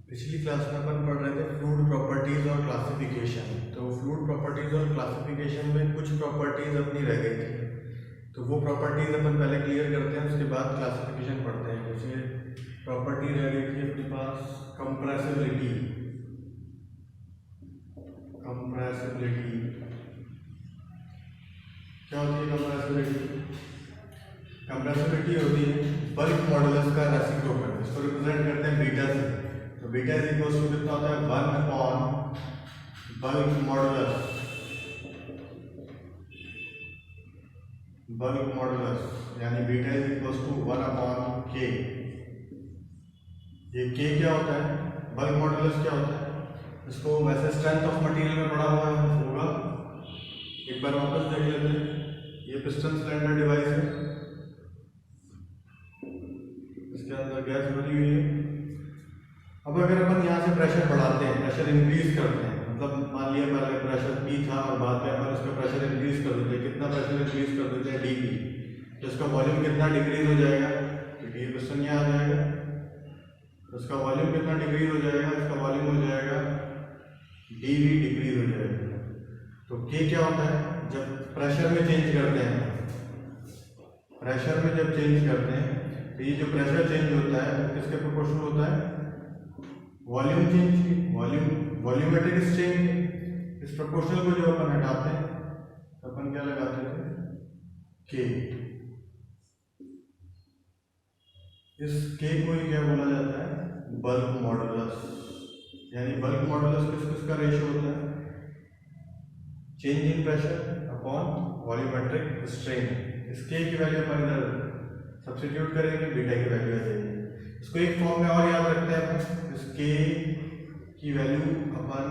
पिछली क्लास में अपन पढ़ रहे थे फ्लूइड प्रॉपर्टीज और क्लासिफिकेशन। तो फ्लूइड प्रॉपर्टीज और क्लासिफिकेशन में कुछ प्रॉपर्टीज अपनी रह गई थी, तो वो प्रॉपर्टीज अपन पहले क्लियर करते हैं, उसके बाद क्लासिफिकेशन पढ़ते हैं। जैसे प्रॉपर्टी रह गई थी अपने पास कंप्रेसिबिलिटी। कंप्रेसिबिलिटी क्या होती है? कंप्रेसिबिलिटी होती है बल्क मॉडुलस का रेसिप्रोकल। इसको रिप्रेजेंट करते हैं बीटा से। तो बीटा इज इक्वल टू कितना होता है? 1/बल्क मॉडुलस। बल्क मॉडुलस यानी beta is equal to 1/k। ये k क्या होता है? बल्क मॉडुलस क्या होता है? इसको वैसे स्ट्रेंथ ऑफ मटेरियल में पढ़ा हुआ होगा, एक बार वापस देख लेते हैं। ये पिस्टन सिलेंडर डिवाइस है, इसके अंदर गैस भरी हुई है। अब अगर अपन यहाँ से प्रेशर बढ़ाते हैं, प्रेशर इंक्रीज करते हैं, मतलब मान लिया पहले प्रेशर P था और बाद में अपन इसका प्रेशर इंक्रीज कर देते हैं। कितना प्रेशर इंक्रीज कर देते हैं? dP। तो इसका वॉल्यूम कितना डिक्रीज हो जाएगा? क्योंकि ये पिस्टन यहाँ आ जाएगा, तो इसका वॉल्यूम कितना डिक्रीज हो जाएगा? इसका वॉल्यूम हो जाएगा dV डिक्रीज हो जाएगा। तो K क्या होता है? जब प्रेशर में चेंज करते हैं, प्रेशर में जब चेंज करते हैं तो ये जो प्रेशर चेंज होता है वो किसके प्रोपोर्शनल होता है? वॉल्यूम चेंज की, वॉल्यूमेट्रिक चेंज। इस प्रोपोर्शनल को जो अपन हटाते हैं तो अपन क्या लगाते थे? K। इस K को ही क्या बोला जाता है? Bulk modulus. यानी बल्क मॉडुलस किसका रेशियो होता है? Change in pressure upon volumetric strain. इस K की वैल्यू अपन इधर सब्स्टिट्यूट करेंगे, बीटा की वैल्यू आ जाएगी। इसको एक फॉर्म में और याद रखते हैं अपन। इस K की वैल्यू अपन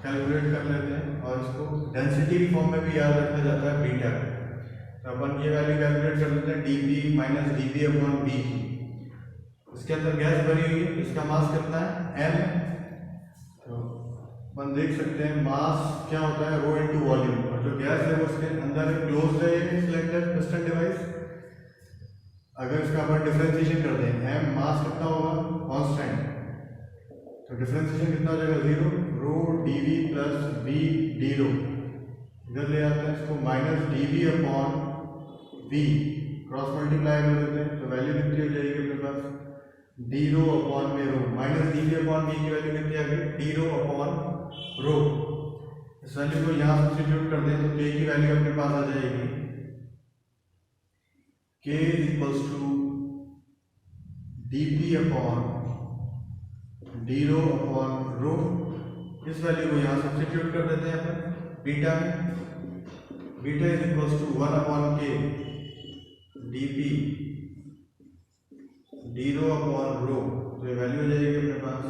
कैलकुलेट कर लेते हैं और इसको डेंसिटी की फॉर्म में भी याद रखा जाता है, बीटा। तो अपन ये वैल्यू कैलकुलेट कर लेते हैं dP minus dV upon B। इसके अंदर गैस भरी हुई है, इसका मास कितना है? m। तो अपन देख सकते हैं मास क्या होता है? रो इनटू वॉल्यूम। और जो गैस है वो उसके अंदर क्लोज है सिलेंडर पिस्टन डिवाइस। अगर इसका अपन डिफरेंशिएशन करते हैं, m मास कितना होगा? कांस्टेंट। तो डिफरेंशिएशन कितना हो जाएगा? 0 रो dV प्लस b d रो। इधर ले आते हैं इसको minus dV upon v, cross multiply कर देते हैं तो वैल्यू कितनी हो जाएगी अपने पास? d रो अपॉन में रो। माइनस dV अपॉन v की वैल्यू कितनी आ गई? d rho upon rho. इस वैल्यू को यहाँ सब्स्टिट्यूट कर दें तो k की वैल्यू अपने पास आ जाएगी k is equals to dP upon d rho upon rho. इस वैल्यू को यहाँ सब्स्टिट्यूट कर देते हैं अपन बीटा में। Beta is equals to 1/k dP d rho upon rho. तो ये वैल्यू हो जाएगी अपने पास,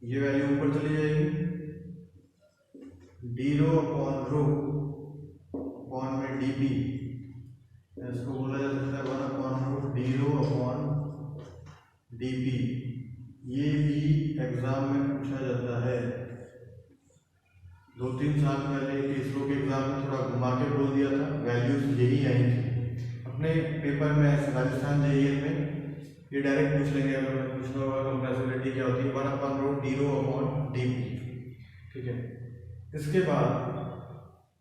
ये वैल्यू ऊपर चली जाएगी, d rho upon rho upon में dP। इसको बोला जा सकता है 1/रो d रो अपॉन dP। ये भी एग्जाम में पूछा जाता है। 2-3 साल पहले इसरो के एग्जाम में थोड़ा घुमा के बोल दिया था, वैल्यूज यही आई थी। अपने पेपर में राजस्थान JEE में ये डायरेक्ट पूछ लेंगे। अगर पूछना होगा कंप्रेसिबिलिटी क्या होती है? 1/रो d रो अपॉन dP। ठीक है, इसके बाद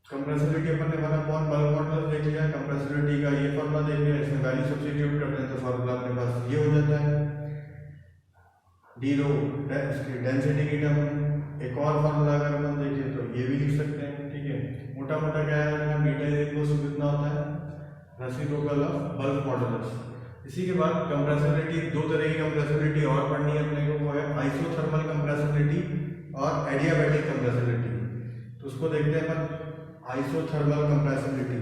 कंप्रेसिबिलिटी अपन ने 1/बल्क मॉडुलस देख लिया, कंप्रेसिबिलिटी का ये फॉर्मूला देख लिया, इसमें वैल्यू सब्स्टिट्यूट करते हैं तो फॉर्मूला अपने पास ये हो जाता है d रो डेंसिटी की टर्म। एक और फॉर्मूला अगर हम देखें तो ये भी लिख सकते हैं। ठीक है, मोटा मोटा क्या है? बीटा इज इक्वल टू कितना होता है? Reciprocal of bulk modulus. इसी के बाद कंप्रेसिबिलिटी, दो तरह की कंप्रेसिबिलिटी और पढ़नी है अपने को, वो है आइसोथर्मल कंप्रेसिबिलिटी और एडियाबैटिक कंप्रेसिबिलिटी। तो उसको देखते हैं अपन। आइसोथर्मल कंप्रेसिबिलिटी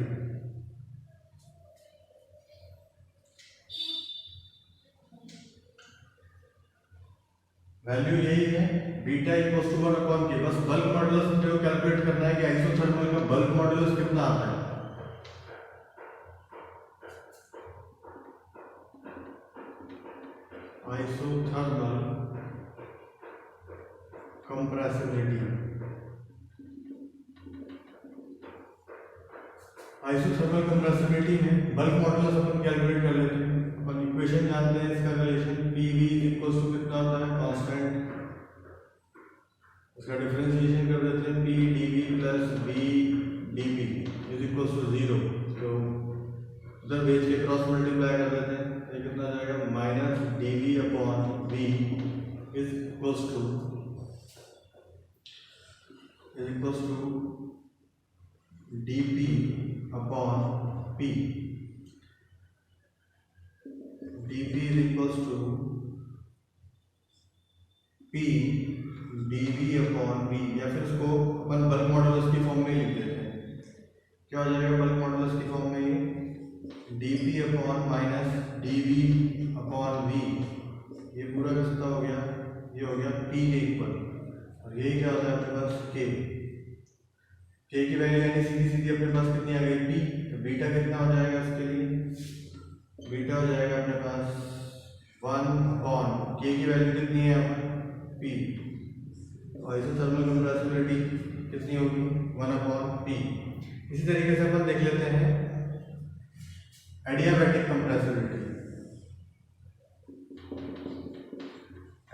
वैल्यू यही है, बीटा इक्वल्स टू 1/k। बस बल्क मॉडुलस जो कैलकुलेट करना है कि आइसोथर्मल का बल्क मॉडुलस कितना आता है। आइसोथर्मल कंप्रेसिबिलिटी, आइसोथर्मल कंप्रेसिबिलिटी में बल्क मॉडुलस अपन कैलकुलेट कर लेते हैं। अपन इक्वेशन जानते हैं इसका relation P V equal to कितना होता है कांस्टेंट, इसका डिफरेंशिएशन कर देते हैं P D V plus B D P is equal to 0। तो उधर बेच के क्रॉस मल्टीप्लाई कर देते हैं, ये कितना आ जाएगा minus D V upon B is equal to D P upon P, D P is equal to P D V upon B, या फिर इसको अपन बल्क मॉडुलस की फॉर्म में लिख देते हैं। क्या हो जाएगा बल्क मॉडुलस की फॉर्म में, ये D P upon minus D V upon V, ये पूरा कितना हो गया, ये हो गया पी के इक्वल, और यही क्या होता है अपने पास के की वैल्यू यानी सीधी सीधी अपने पास कितनी आ गई पी, तो बीटा कितना हो जाएगा इसके लिए, बीटा हो जाएगा अपने पास 1 अपॉन के की वैल्यू कितनी है यहाँ पर पी, और इसे थर्मल कंप्रेसिबिलिटी कितनी होगी 1 अपॉन पी। इसी तरीके से अपन देख लेते हैं adiabatic compressibility,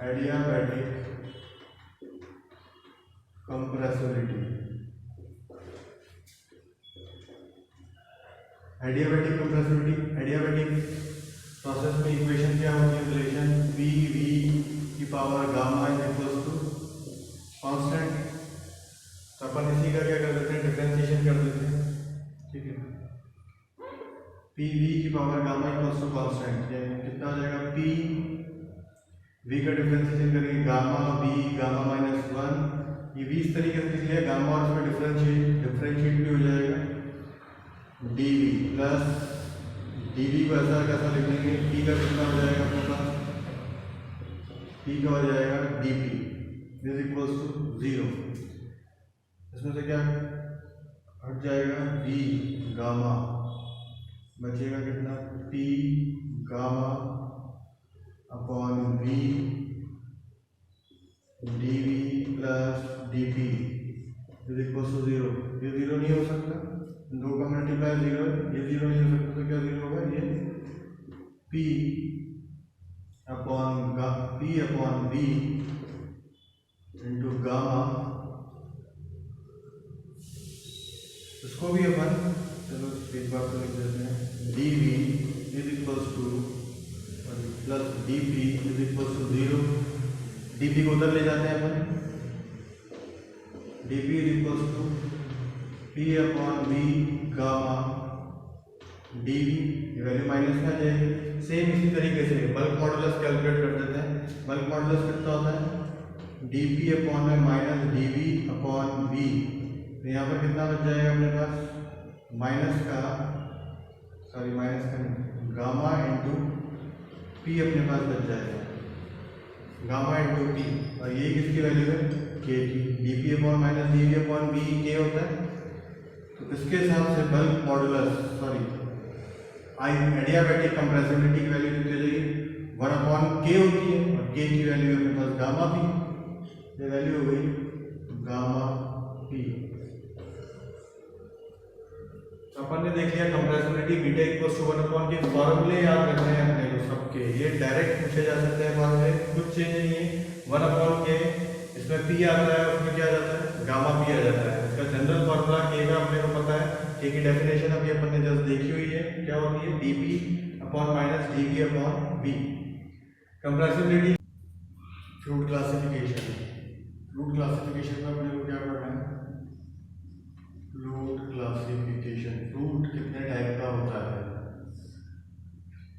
adiabatic compressibility, adiabatic compressibility, adiabatic process में इक्वेशन क्या होती है रिलेशन पी वी की power gamma is equal to constant, तो अपन इसी का क्या कर देते हैं डिफरेंशिएशन कर देते हैं, ठीक है, पी वी की power gamma equal to constant, यानी कितना आ जाएगा पी वी का डिफरेंशिएशन करेंगे गामा बी गामा माइनस 1, ये भी इस तरीके से लिख लिया गामा और इसमें डिफरेंशिएट भी हो जाएगा D V plus D V को ऐसा कैसा लिख लेंगे पी का कितना हो जाएगा अपने पास, पी का हो जाएगा D P is equal to 0, इसमें से क्या हट जाएगा वी गामा, बचेगा कितना P gamma upon V D V plus D P is equal to 0, ये 0 नहीं हो सकता, दो का मल्टीप्लाई 0 है, ये 0 नहीं हो सकता, तो क्या 0 होगा, ये P upon V into gamma, इसको भी अपन चलो एक बार तो लिख देते हैं D V is equal to plus D P is equal to 0, D P को उधर ले जाते हैं अपन, D P is equal to P upon V gamma D V, value minus में आ जाएगी। सेम इसी तरीके से बल्क मॉडुलस कैलकुलेट कर देते हैं, बल्क मॉडुलस कितना होता है डी पी अपॉन में minus D V upon V, तो यहाँ पर कितना बच जाएगा अपने पास माइनस का गामा इंटू पी अपने पास बच जाएगा, गामा इंटू पी, और ये किसकी वैल्यू है के की, D P upon minus D V upon V के होता है, तो इसके हिसाब से बल्क मॉडुलस एडियाबैटिक कंप्रेसिबिलिटी की वैल्यू कितनी हो जाएगी 1 अपॉन के होती है, और के की वैल्यू अपने पास गामा पी, ये वैल्यू हो गई गामा पी। तो अपन ने देख लिया compressibility beta equal to 1 upon K, फॉर्मूले याद रखने हैं अपने को सबके, ये डायरेक्ट पूछे जा सकते हैं फॉर्मूले, कुछ चेंज नहीं है, 1 अपॉन के इसमें पी आता है, उसमें क्या आ जाता है गामा पी आ जाता है, इसका जनरल फॉर्मूला के का अपने को पता है, के की डेफिनेशन अभी अपन ने जस्ट देखी हुई है, क्या होती है D P upon minus D V upon B. Compressibility fluid classification, fluid classification में अपने को क्या पढ़ना है फ्लूइड क्लासिफिकेशन, फ्लूइड कितने टाइप का होता है,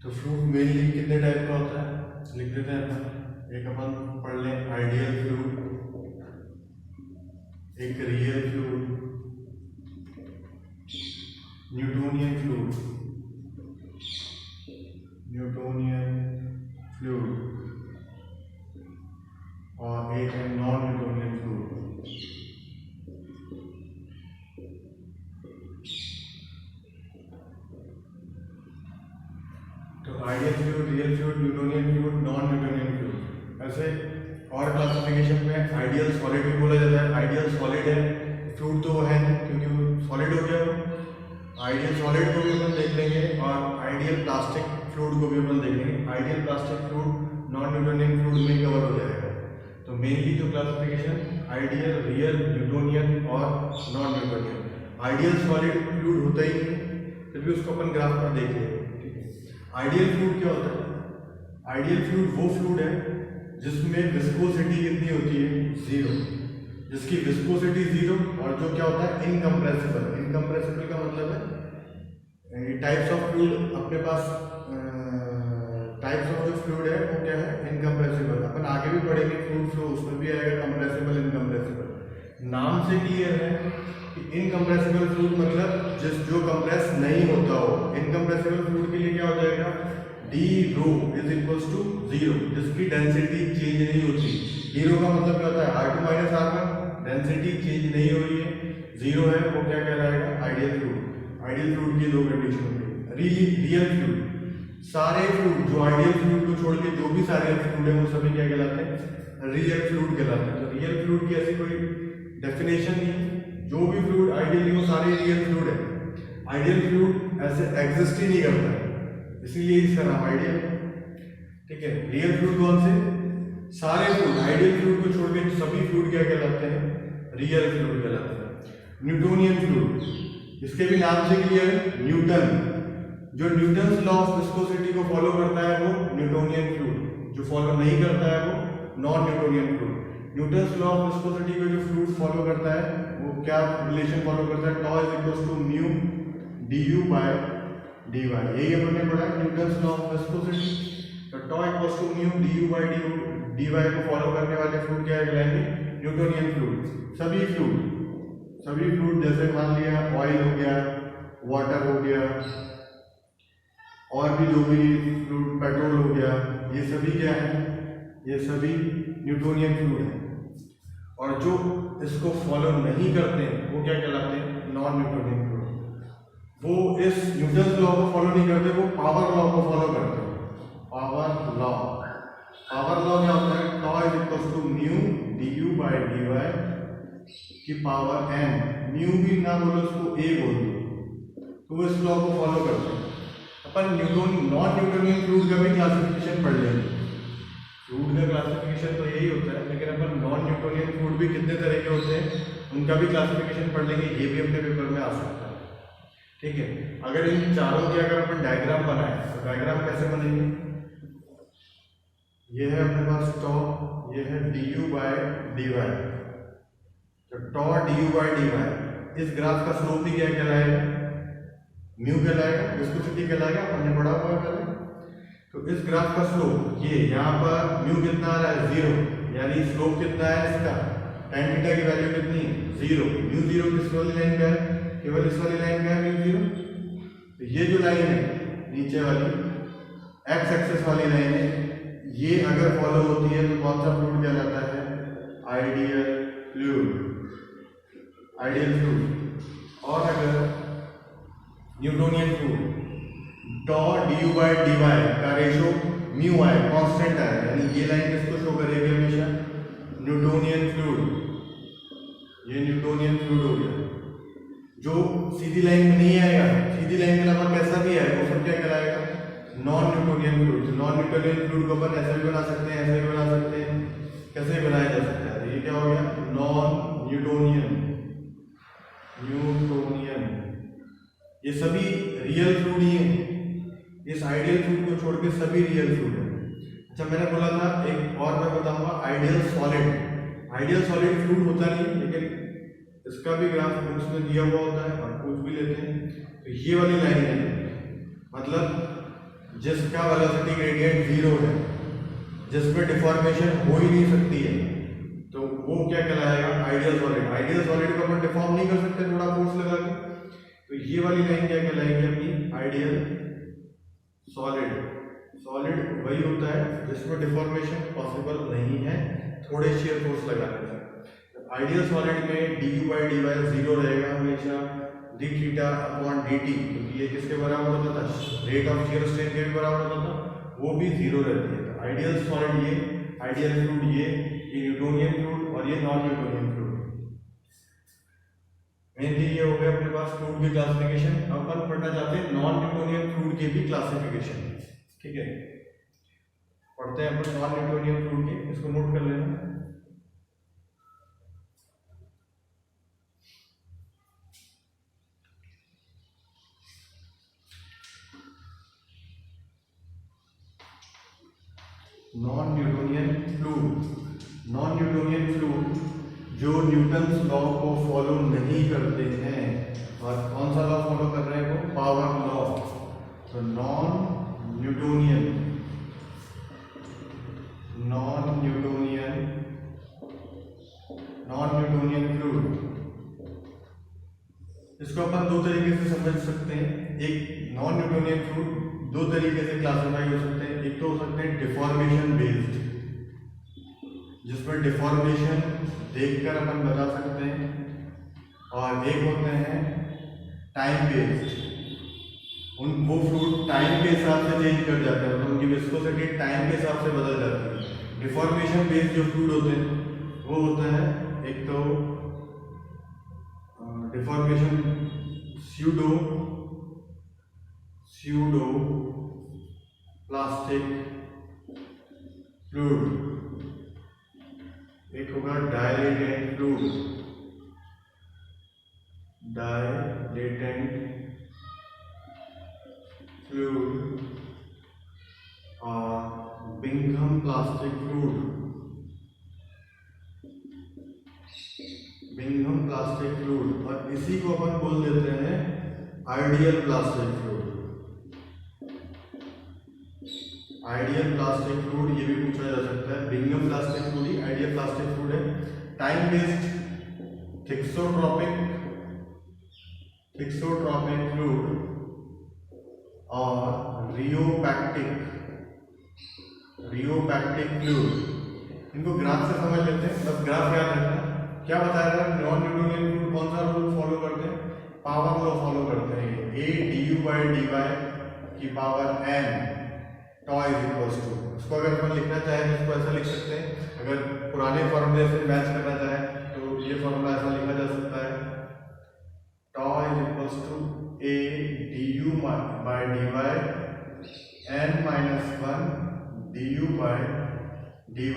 तो फ्लूइड मेनली कितने टाइप का होता है लिख देते हैं अपन, एक अपन पढ़ लें आइडियल फ्लूइड, एक रियल फ्लूइड, न्यूटोनियन फ्लूइड और एक है नॉन न्यूटोनियन फ्लूइड। तो ideal fluid, real fluid, Newtonian fluid, non Newtonian fluid, ऐसे और क्लासिफिकेशन में आइडियल सॉलिड भी बोला जाता है, आइडियल सॉलिड है, फ्लूइड तो वो है नहीं क्योंकि वो सॉलिड हो गया, आइडियल सॉलिड को भी हम देख लेंगे, और आइडियल प्लास्टिक फ्लूइड को भी अपन देखेंगे। Ideal plastic fluid non Newtonian fluid में कवर हो जाएगा। तो मेनली जो क्लासिफिकेशन आइडियल, रियल, न्यूटोनियन और non Newtonian. Ideal solid fluid होता ही नहीं, फिर भी उसको अपन ग्राफ पर देख लेंगे, ठीक है। आइडियल फ्लूइड क्या होता है? आइडियल फ्लूइड वो फ्लूइड है जिसमें विस्कोसिटी कितनी होती है? 0, जिसकी विस्कोसिटी 0 और जो क्या होता है? इनकम्प्रेसिबल। इनकम्प्रेसिबल का मतलब है टाइप्स ऑफ फ्लूइड अपने पास, टाइप्स ऑफ जो फ्लूइड है वो क्या है? इनकम्प्रेसिबल। अपन आगे भी पढ़ेंगे फ्लूइड फ्लो, उसमें भी आएगा कंप्रेसिबल, इनकम्प्रेसिबल। नाम से क्लियर है कि इनकम्प्रेसिबल फ्लूइड मतलब जो कंप्रेस नहीं होता हो। इनकम्प्रेसिबल फ्लूइड के लिए क्या हो जाएगा? D rho is equals to 0, जिसकी डेंसिटी चेंज नहीं होती। डी रो का मतलब क्या होता है? R2 minus R1, density change नहीं हो रही है, 0 है, वो क्या कहलाएगा? Ideal fluid. आइडियल फ्लूइड की दो कंडीशन होती है। रियल फ्लूइड, सारे फ्लूइड जो आइडियल फ्लूइड को छोड़ के जो भी सारे फ्लूइड है वो सभी क्या कहलाते हैं? रियल फ्लूइड कहलाते हैं। तो रियल फ्लूइड की ऐसी कोई डेफिनेशन नहीं है, जो भी फ्लूइड आइडियल वो सारे रियल फ्लूइड है। आइडियल फ्लूइड ऐसे एग्जिस्ट ही नहीं करता है, इसीलिए इसका नाम आइडियल, ठीक है। रियल फ्लूइड कौन से? सारे फ्लूइड, आइडियल फ्लूइड को छोड़ के सभी फ्लूइड क्या कहलाते हैं? रियल फ्लूइड कहलाते हैं। न्यूटोनियन फ्लूइड, इसके भी नाम से क्लियर है, न्यूटन। जो न्यूटन्स लॉ ऑफ विस्कोसिटी को फॉलो करता है वो न्यूटोनियन फ्लूइड, जो फॉलो नहीं करता है वो non Newtonian fluid. Newton's law of viscosity को जो फ्लूइड फॉलो करता है वो क्या रिलेशन फॉलो करता है? Tau is equals to mu du by dy। यही अपन ने पढ़ा है न्यूटन्स लॉ ऑफ विस्कोसिटी। तो tau equals to mu du by dy को फॉलो करने वाले फ्लूइड क्या कहलाएंगे? Newtonian fluid. सभी फ्लूइड जैसे मान लिया ऑयल हो गया, वाटर हो गया, और भी जो भी फ्लूइड, पेट्रोल हो गया, ये सभी क्या है? ये सभी न्यूटोनियन फ्लूइड है। और जो इसको फॉलो नहीं करते हैं वो क्या कहलाते हैं? Non Newtonian fluid. वो इस न्यूटन्स लॉ को फॉलो नहीं करते, वो पावर लॉ को फॉलो करते हैं। पावर लॉ क्या होता है? Tau is equals to mu du by dy की पावर n। म्यू भी ना बोलो, उसको a बोल दो, तो वो इस लॉ को फॉलो करते हैं। अपन नॉन न्यूटोनियन फ्लूइड का भी क्लासिफिकेशन पढ़ लेंगे। फ्लूइड का क्लासिफिकेशन तो यही होता है, लेकिन अपन नॉन न्यूटोनियन फ्लूइड भी कितने तरह के होते हैं उनका भी क्लासिफिकेशन पढ़ लेंगे। ये भी अपने पेपर में आ सकता है, ठीक है। अगर इन चारों की अगर अपन डायग्राम बनाए तो डायग्राम कैसे बनेंगे? ये है अपने पास टॉ, ये है du बाय dy। तो टॉ du बाय dy, इस ग्राफ का स्लोप भी क्या कहलाएगा? म्यू कहलाएगा, विस्कोसिटी कहलाएगा, हमने पढ़ा हुआ है पहले। तो इस ग्राफ का स्लोप, ये यहाँ पर म्यू कितना आ रहा है? 0, यानी स्लोप कितना है इसका? tan थीटा की वैल्यू कितनी है? 0। म्यू 0 किस वाली लाइन का है? केवल इस वाली लाइन का है म्यू 0। तो ये जो लाइन है नीचे वाली एक्स एक्सिस वाली लाइन है, ये अगर फॉलो होती है तो कौन सा फ्लूइड कहलाता है? Ideal fluid. और अगर Newtonian fluid, toe du by dy का रेशो म्यू आए, कांस्टेंट आए, यानी ये लाइन किसको शो करेगी हमेशा? Newtonian fluid. ये न्यूटोनियन फ्लूइड हो गया। जो सीधी लाइन में नहीं आएगा, सीधी लाइन के अलावा कैसा भी आएगा वो सब क्या कहलाएगा? Non Newtonian fluid. Non Newtonian fluid को अपन ऐसे भी बना सकते हैं, ऐसे भी बना सकते हैं, कैसे बनाया जा सकता है? तो ये क्या हो गया? Non Newtonian. ये सभी रियल फ्लूइड ही हैं। इस आइडियल फ्लूइड को छोड़ के सभी रियल फ्लूइड है। अच्छा, मैंने बोला था एक और मैं बताऊंगा ideal solid. Ideal solid fluid होता नहीं, लेकिन इसका भी ग्राफ बुक्स में दिया हुआ होता है, हम पूछ भी लेते हैं। तो ये वाली लाइन है, मतलब जिसका वेलोसिटी ग्रेडियंट 0 है, जिसमें डिफॉर्मेशन हो ही नहीं सकती है, तो वो क्या कहलाएगा? Ideal solid. आइडियल सॉलिड को अपन डिफॉर्म नहीं कर सकते थोड़ा फोर्स लगा के, तो ये वाली लाइन क्या कहलाएगी अपनी? Ideal solid. सॉलिड वही होता है जिसमें डिफॉर्मेशन पॉसिबल नहीं है थोड़े शेयर फोर्स लगाने से। आइडियल सॉलिड में du बाय dy 0 रहेगा हमेशा, d थीटा अपॉन dt, क्योंकि ये किसके बराबर होता था? रेट ऑफ शियर स्ट्रेन के भी बराबर होता था, वो भी 0 रहती है। तो आइडियल सॉलिड ये, आइडियल फ्लूइड ये न्यूटोनियन फ्लूइड और ये नॉन न्यूटोनियन फ्लूइड। मेनली ये हो गया अपने पास फ्लूइड की क्लासिफिकेशन। अब अपन पढ़ना चाहते हैं नॉन न्यूटोनियन फ्लूइड की भी क्लासिफिकेशन। ठीक है, पढ़ते हैं अपन नॉन न्यूटोनियन फ्लूइड के, इसको नोट कर लेना। नॉन न्यूटोनियन फ्लूइड जो न्यूटन्स लॉ को फॉलो नहीं करते हैं, और कौन सा लॉ फॉलो कर रहे हैं वो, पावर लॉ। तो नॉन न्यूटोनियन फ्लूइड, इसको अपन दो तरीके से समझ सकते हैं। एक नॉन न्यूटोनियन फ्लूइड दो तरीके से क्लासिफाई हो सकते हैं। एक तो हो सकते हैं डिफॉर्मेशन बेस्ड, जिसमें डिफॉर्मेशन देखकर अपन बता सकते हैं, और एक होते हैं टाइम बेस्ड। वो फ्लूइड टाइम के हिसाब से चेंज कर जाते हैं, मतलब उनकी विस्कोसिटी टाइम के हिसाब से बदल जाती है। डिफॉर्मेशन बेस्ड जो फ्लूइड होते हैं वो होता है एक तो डिफॉर्मेशन स्यूडो प्लास्टिक फ्लूइड, एक होगा डायलेटेंट फ्लूइड और बिंघम प्लास्टिक फ्लूइड, और इसी को अपन बोल देते हैं ideal plastic fluid. Ideal plastic fluid ये भी पूछा जा सकता है। बिंघम प्लास्टिक फ्लूइड ही आइडियल प्लास्टिक फ्लूइड है। टाइम बेस्ड थिक्सोट्रॉपिक फ्लूइड और रियोपैक्टिक फ्लूइड, इनको ग्राफ से समझ लेते हैं। बस ग्राफ याद रखना। क्या बताया था, नॉन न्यूटोनियन फ्लूइड कौन सा रूल फॉलो करते हैं, पावर लॉ फॉलो करते हैं। a du by dy की power n tau is equals to, इसको अगर अपन लिखना चाहें तो इसको ऐसा लिख सकते हैं। अगर पुराने फॉर्मूले से मैच करना चाहें तो ये फॉर्मूला ऐसा लिखा जा सकता है, tau is equals to a du by dy n minus 1 du by dy,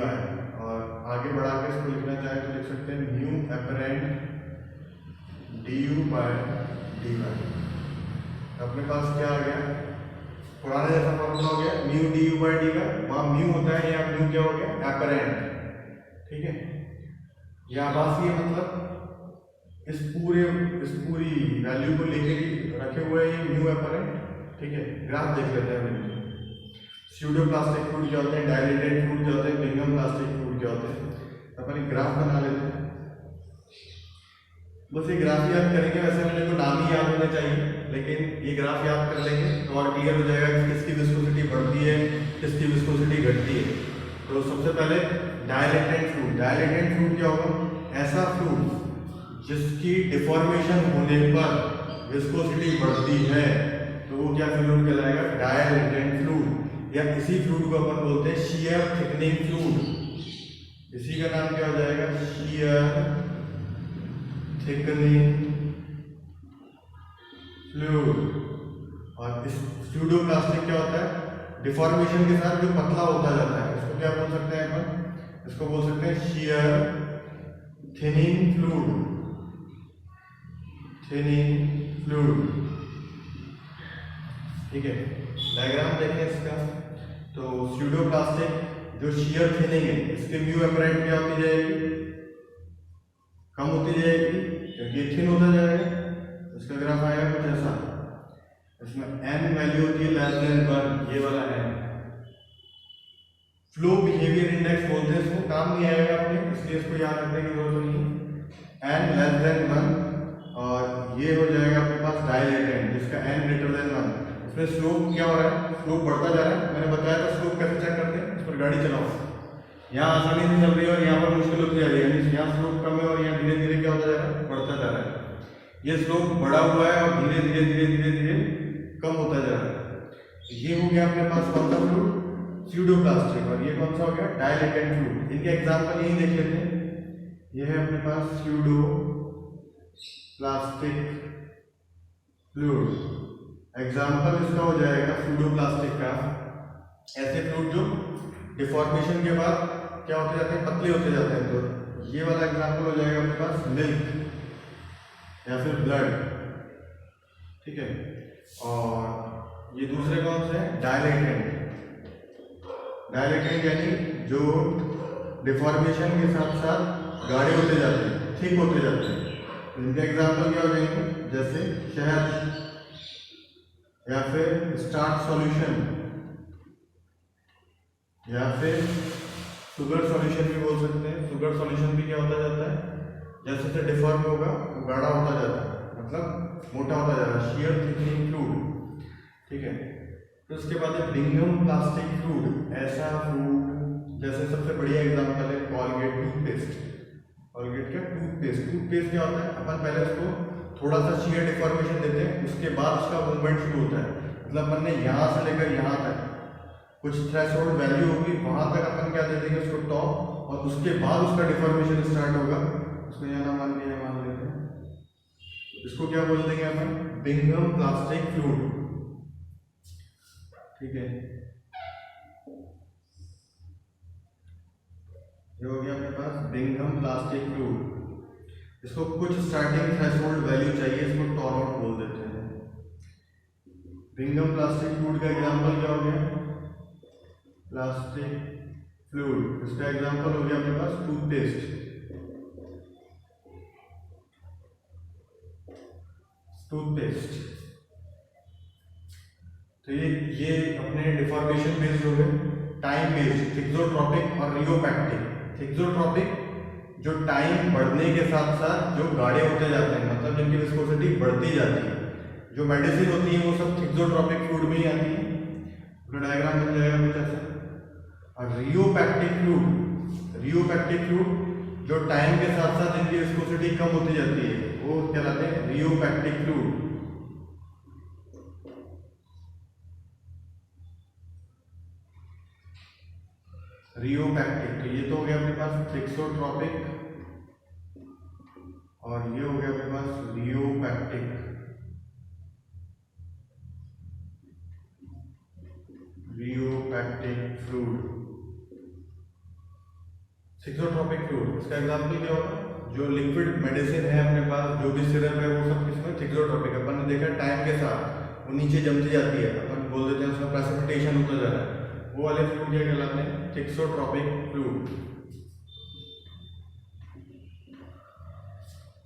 और आगे बढ़ा के इसको लिखना चाहे तो लिख सकते हैं mu apparent du by dy। अपने पास क्या आ गया, पुराना जैसा फॉर्मूला हो गया, म्यू du by dy, वहां म्यू होता है, यहाँ म्यू क्या हो गया, एपरेंट। ठीक है, यह आभासी है, मतलब इस पूरी वैल्यू को लेके रखे हुए हैं म्यू एपरेंट। ठीक है, ग्राफ देख लेते हैं। स्यूडो प्लास्टिक फ्लूइड क्या होते हैं, डायलेटेड फ्लूइड क्या होते हैं, बिंघम प्लास्टिक फ्लूइड क्या होते हैं। अपन एक ग्राफ बना लेते हैं। बस ये ग्राफ याद करेंगे, वैसे मेरे को नाम ही याद होने चाहिए, लेकिन ये ग्राफ याद कर लेंगे तो और क्लियर हो जाएगा कि किसकी विस्कोसिटी बढ़ती है, किसकी विस्कोसिटी घटती है। तो सबसे पहले डायलेटेंट फ्लूइड क्या होगा, ऐसा फ्लूइड जिसकी डिफॉर्मेशन होने पर विस्कोसिटी बढ़ती है तो वो क्या फ्लूइड कहलाएगा, डायलेटेंट फ्लूइड। या इसी फ्लूइड को अपन बोलते हैं शियर थिकनिंग फ्लूइड। इसी का नाम क्या हो जाएगा, शियर थिकनिंग फ्लूइड। और इस स्यूडो प्लास्टिक क्या होता है, डिफॉर्मेशन के साथ जो पतला होता जाता है, इसको क्या बोल सकते हैं अपन, इसको बोल सकते हैं शियर थिनिंग फ्लूइड। ठीक है, डायग्राम देखें इसका। तो स्यूडो प्लास्टिक जो शियर थिनिंग है, इसके म्यू एपरेंट क्या होती जाएगी, कम होती जाएगी क्योंकि थिन होता जाएगा। इसका ग्राफ आएगा कुछ ऐसा, इसमें n वैल्यू होती है लेस देन 1, ये वाला है फ्लो बिहेवियर इंडेक्स बोलते हैं इसको, काम नहीं आएगा अपने, इसलिए इसको याद रखने की जरूरत नहीं है। n लेस देन 1 और ये हो जाएगा अपने पास डायलेटेंट जिसका n ग्रेटर देन 1। इसमें स्लोप क्या हो रहा है, स्लोप बढ़ता जा रहा है। मैंने बताया था स्लोप कैसे चेक करते हैं, इस पर गाड़ी चलाओ, यहाँ आसानी से चल रही है और यहाँ पर मुश्किल होती जा रही है, यहाँ स्लोप कम है और यहाँ धीरे धीरे क्या होता जा रहा है, बढ़ता जा रहा है। ये स्लोप बढ़ा हुआ है और धीरे धीरे कम होता जा रहा है। ये हो गया अपने पास कौन सा फ्लूइड, स्यूडो प्लास्टिक, और ये कौन सा हो गया, डायलेटेंट फ्लूइड। इनके एग्जाम्पल यही देख लेते हैं। ये है अपने पास स्यूडो प्लास्टिक फ्लूइड, एग्जाम्पल इसका हो जाएगा स्यूडो प्लास्टिक का ऐसे फ्लूइड जो डिफॉर्मेशन के बाद क्या होते जाते हैं, पतले होते जाते हैं। तो ये वाला एग्जांपल हो जाएगा अपने पास मिल्क या फिर ब्लड, ठीक है। और ये दूसरे कौन से हैं, डायलेटेंट। डायलेटेंट यानी जो डिफॉर्मेशन के साथ साथ गाढ़े होते जाते हैं, थिक होते जाते हैं। इनके एग्जांपल क्या हो जाएंगे, जैसे शहद या फिर स्टार्च सॉल्यूशन या फिर शुगर सॉल्यूशन भी बोल सकते हैं। शुगर सॉल्यूशन भी क्या होता जाता है, जैसे जैसे डिफॉर्म होगा वो गाढ़ा होता जाता है, मतलब मोटा होता जा रहा है, shear thickening fluid, ठीक है। तो उसके बाद है बिंगम प्लास्टिक फ्लूइड। ऐसा फ्लूइड जैसे सबसे बढ़िया एग्जांपल है कॉलगेट टूथपेस्ट। कॉलगेट क्या, टूथपेस्ट। टूथपेस्ट क्या होता है, अपन पहले उसको थोड़ा सा shear डिफॉर्मेशन देते हैं, उसके बाद उसका मूवमेंट शुरू होता है। मतलब अपन ने यहाँ से लेकर यहाँ तक कुछ थ्रेशोल्ड वैल्यू होगी, वहां तक अपन क्या दे देंगे उसको टॉप, और उसके बाद उसका डिफॉर्मेशन स्टार्ट होगा। उसको यहाँ नाम मान लिया, मान लेते हैं, इसको क्या बोल देंगे अपन, बिंगम प्लास्टिक फ्लूइड, ठीक है। ये हो गया अपने पास बिंगम प्लास्टिक फ्लूइड। इसको कुछ स्टार्टिंग थ्रेशोल्ड वैल्यू चाहिए, इसको टॉरआउट बोल देते हैं। बिंगम प्लास्टिक फ्लूइड का एग्जांपल क्या हो गया, प्लास्टिक फ्लूइड। इसका एग्जांपल हो गया अपने पास टूथपेस्ट। टूथपेस्ट तो ये अपने डिफॉर्मेशन बेस्ड हो गए, टाइम बेस्ड थिक्सोट्रोपिक और रियोपैक्टिक। थिक्सोट्रोपिक जो टाइम बढ़ने के साथ साथ जो गाढ़े होते जाते हैं, मतलब जिनकी विस्कोसिटी बढ़ती जाती है। जो मेडिसिन होती है वो सब थिक्सोट्रोपिक फ्लूइड में ही आती है। पूरा डायग्राम बन जाएगा कुछ ऐसा। और रियोपैक्टिक फ्लूइड, रियोपैक्टिक फ्लूइड जो टाइम के साथ साथ जिनकी विस्कोसिटी कम होती जाती है वो कहलाते हैं रियोपैक्टिक फ्लूइड। रियोपैक्टिक, तो ये तो हो गया अपने पास थिक्सोट्रोपिक और ये हो गया अपने पास rheopectic. Rheopectic fluid, thixotropic fluid. इसका एग्जांपल क्या होगा, जो लिक्विड मेडिसिन है अपने पास, जो भी सिरप है वो सब किसमें, थिक्सोट्रोपिक। अपन ने देखा टाइम के साथ वो नीचे जमती जाती है, अपन बोल देते हैं उसका प्रेसिपिटेशन होता जा रहा है, वो वाले फ्लूइड क्या कहलाते हैं, थिक्सोट्रोपिक फ्लूइड।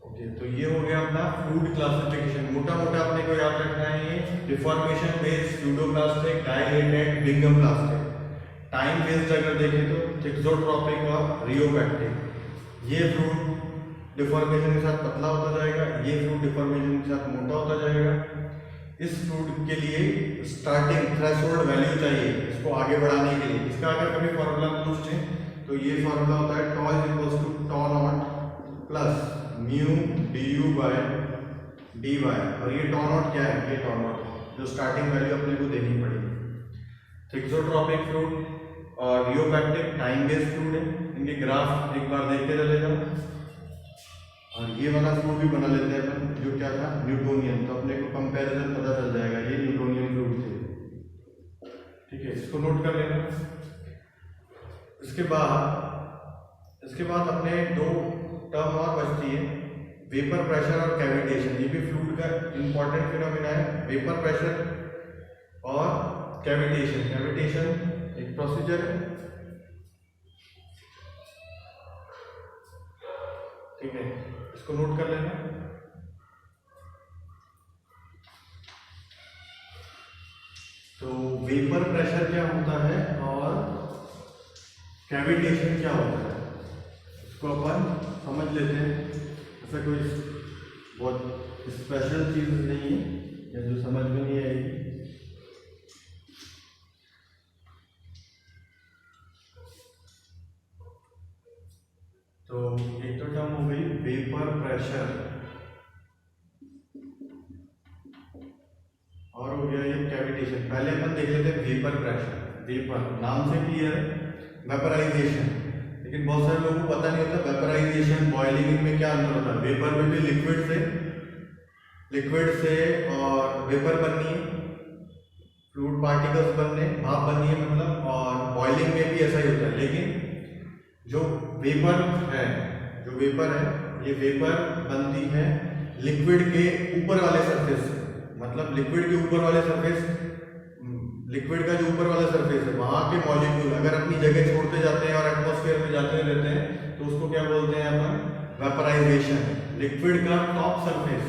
ओके, तो ये हो गया अपना फ्लूइड क्लासिफिकेशन। मोटा मोटा अपने को याद रखना है ये deformation based, pseudoplastic, dilatant, Bingham plastic. Time based अगर देखें तो थिक्सोट्रोपिक और रियोपैक्टिक। ये फ्लूइड डिफॉर्मेशन के साथ पतला होता जाएगा, ये फ्लूइड डिफॉर्मेशन के साथ मोटा होता जाएगा। इस फ्लूइड के लिए स्टार्टिंग थ्रेशोल्ड वैल्यू चाहिए इसको आगे बढ़ाने के लिए। इसका अगर कभी फॉर्मूला पूछे तो ये फॉर्मूला होता है tau is equals to tau naught plus mu du by dy। और ये टॉ नॉट क्या है, ये टॉ नॉट जो स्टार्टिंग वैल्यू अपने को देनी पड़ेगी। थिक्सोट्रोपिक फ्लूइड और रियोपैक्टिक टाइम बेस्ड फ्लूइड है। इनके ग्राफ एक बार देखते चलेगा। और ये वाला फ्लूइड भी बना लेते हैं अपन, जो क्या था, न्यूटोनियन। तो अपने को कंपैरिजन पता चल जाएगा, ये न्यूटोनियन फ्लूइड थे, ठीक है। इसको नोट कर लेना। इसके बाद अपने दो टर्म और बचती है, वेपर प्रेशर और कैविटेशन। ये भी फ्लूइड का इंपॉर्टेंट फिनोमिना है, वेपर प्रेशर और कैविटेशन। कैविटेशन एक प्रोसीजर है, ठीक है, इसको नोट कर लेना। तो वेपर प्रेशर क्या होता है और कैविटेशन क्या होता है, इसको अपन समझ लेते हैं। ऐसा कोई बहुत स्पेशल चीज नहीं है या जो समझ में नहीं आएगी। तो एक तो टर्म हो गई वेपर प्रेशर और हो गया ये कैविटेशन। पहले अपन देख लेते हैं वेपर प्रेशर। वेपर नाम से क्लियर है, वेपराइजेशन। लेकिन बहुत सारे लोगों को पता नहीं होता वेपराइजेशन बॉइलिंग में क्या अंतर होता है। वेपर में भी लिक्विड से और वेपर बननी है, फ्लूइड पार्टिकल्स बनने, भाप बननी है मतलब, और बॉइलिंग में भी ऐसा ही होता है। लेकिन जो वेपर है, ये वेपर बनती है लिक्विड के ऊपर वाले सरफेस से। मतलब लिक्विड के ऊपर वाले सरफेस, लिक्विड का जो ऊपर वाला सरफेस है वहां के मॉलिक्यूल अगर अपनी जगह छोड़ते जाते हैं और एटमॉस्फेयर में जाते रहते हैं तो उसको क्या बोलते हैं अपन? वेपराइजेशन। लिक्विड का टॉप सरफेस,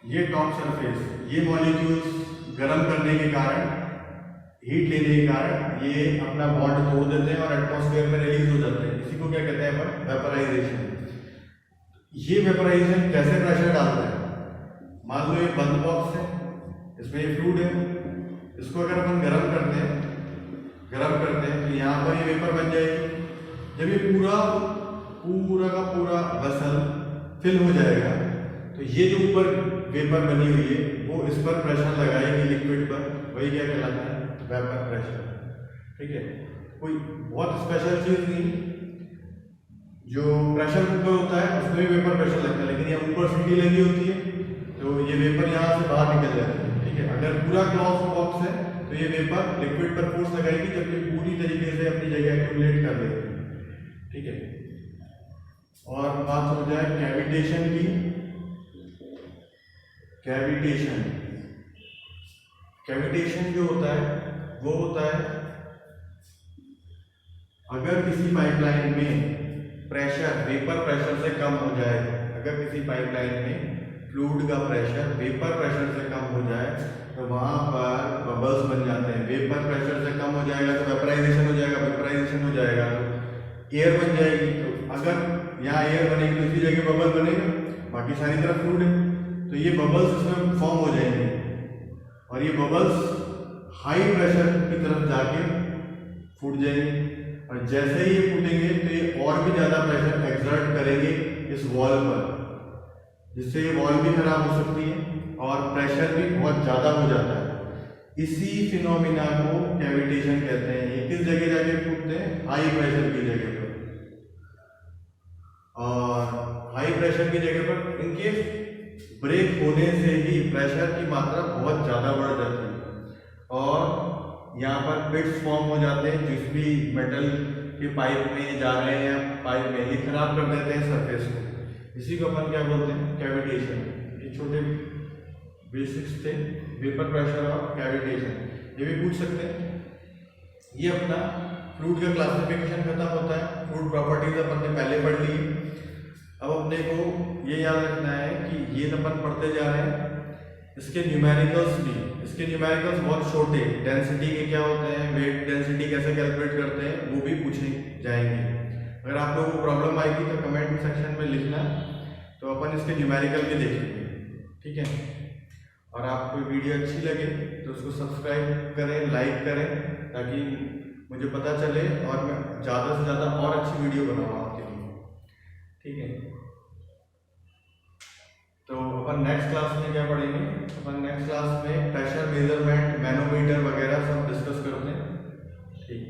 ये टॉप सरफेस, ये मॉलिक्यूल्स गर्म करने के कारण, हीट लेने के कारण ये अपना बॉन्ड तोड़ देते हैं और एटमॉस्फेयर में रिलीज हो जाते हैं। इसी को क्या कहते हैं अपन? वेपराइजेशन। ये वेपराइजेशन कैसे प्रेशर डालता है? मान लो ये बंद बॉक्स है, इसमें ये फ्लूइड है, इसको अगर अपन गर्म करते हैं तो यहाँ पर ये वेपर बन जाएगी। जब ये पूरा का पूरा वेसल फिल हो जाएगा तो ये जो ऊपर वेपर बनी हुई है वो इस पर प्रेशर लगाएगी लिक्विड पर, वही क्या कहलाता है? Vapour pressure. ठीक है, कोई बहुत स्पेशल चीज नहीं। जो प्रेशर कुकर होता है उसमें भी वेपर प्रेशर लगता है, लेकिन यहाँ ऊपर सीटी लगी होती है तो ये वेपर यहाँ से बाहर निकल जाती है। ठीक है, अगर पूरा क्लॉज बॉक्स है तो ये वेपर लिक्विड पर फोर्स लगाएगी जब ये पूरी तरीके से अपनी जगह एक्यूमुलेट कर लेगी। ठीक है, और बात हो जाए कैविटेशन की। कैविटेशन जो होता है वो होता है अगर किसी पाइपलाइन में प्रेशर वेपर प्रेशर से कम हो जाए, अगर किसी पाइपलाइन में फ्लूइड का प्रेशर वेपर प्रेशर से कम हो जाए तो वहां पर बबल्स बन जाते हैं। वेपर प्रेशर से कम हो जाएगा तो वेपराइजेशन हो जाएगा, वेपराइजेशन हो जाएगा तो एयर बन जाएगी। तो अगर यहाँ एयर बनेगी तो इसी जगह बबल बनेगा, बाकी सारी तरफ फ्लूइड है तो ये बबल्स इसमें फॉर्म हो जाएंगे और ये बबल्स हाई प्रेशर की तरफ जाके फूट जाएंगे। और जैसे ही ये फूटेंगे तो ये और भी ज्यादा प्रेशर एक्सर्ट करेंगे इस वॉल पर, जिससे ये वॉल भी खराब हो सकती है और प्रेशर भी बहुत ज्यादा हो जाता है। इसी फिनोमिना को कैविटेशन कहते हैं। ये किस जगह जाके फूटते हैं? हाई प्रेशर की जगह पर। और हाई प्रेशर की जगह पर इनके ब्रेक होने से ही प्रेशर की मात्रा बहुत ज्यादा बढ़ जाती है और यहाँ पर पिट्स फॉर्म हो जाते हैं। जिस भी मेटल के पाइप में जा रहे हैं पाइप में, ये खराब कर देते हैं सरफेस को। इसी को अपन क्या बोलते हैं? कैविटेशन। ये छोटे बेसिक्स थे, वेपर प्रेशर और कैविटेशन। ये भी पूछ सकते हैं। ये अपना फ्लूइड का क्लासिफिकेशन खत्म होता है। फ्लूइड प्रॉपर्टीज अपन ने पहले पढ़ ली। अब अपने को ये याद रखना है कि ये अपन पढ़ते जा रहे हैं, इसके न्यूमेरिकल्स भी, इसके न्यूमेरिकल्स बहुत छोटे, डेंसिटी के क्या होते हैं, वेट डेंसिटी कैसे कैलकुलेट करते हैं, वो भी पूछे जाएंगे। अगर आप लोगों को प्रॉब्लम आएगी तो कमेंट सेक्शन में लिखना, तो अपन इसके न्यूमेरिकल भी देखेंगे। ठीक है, और आपको वीडियो अच्छी लगे तो उसको सब्सक्राइब करें, लाइक करें, ताकि मुझे पता चले और मैं ज़्यादा से ज़्यादा और अच्छी वीडियो बनाऊँ आपके लिए। ठीक है, तो अपन नेक्स्ट क्लास में क्या पढ़ेंगे? अपन नेक्स्ट क्लास में प्रेशर मेजरमेंट, मैनोमीटर वगैरह सब डिस्कस करते हैं। ठीक।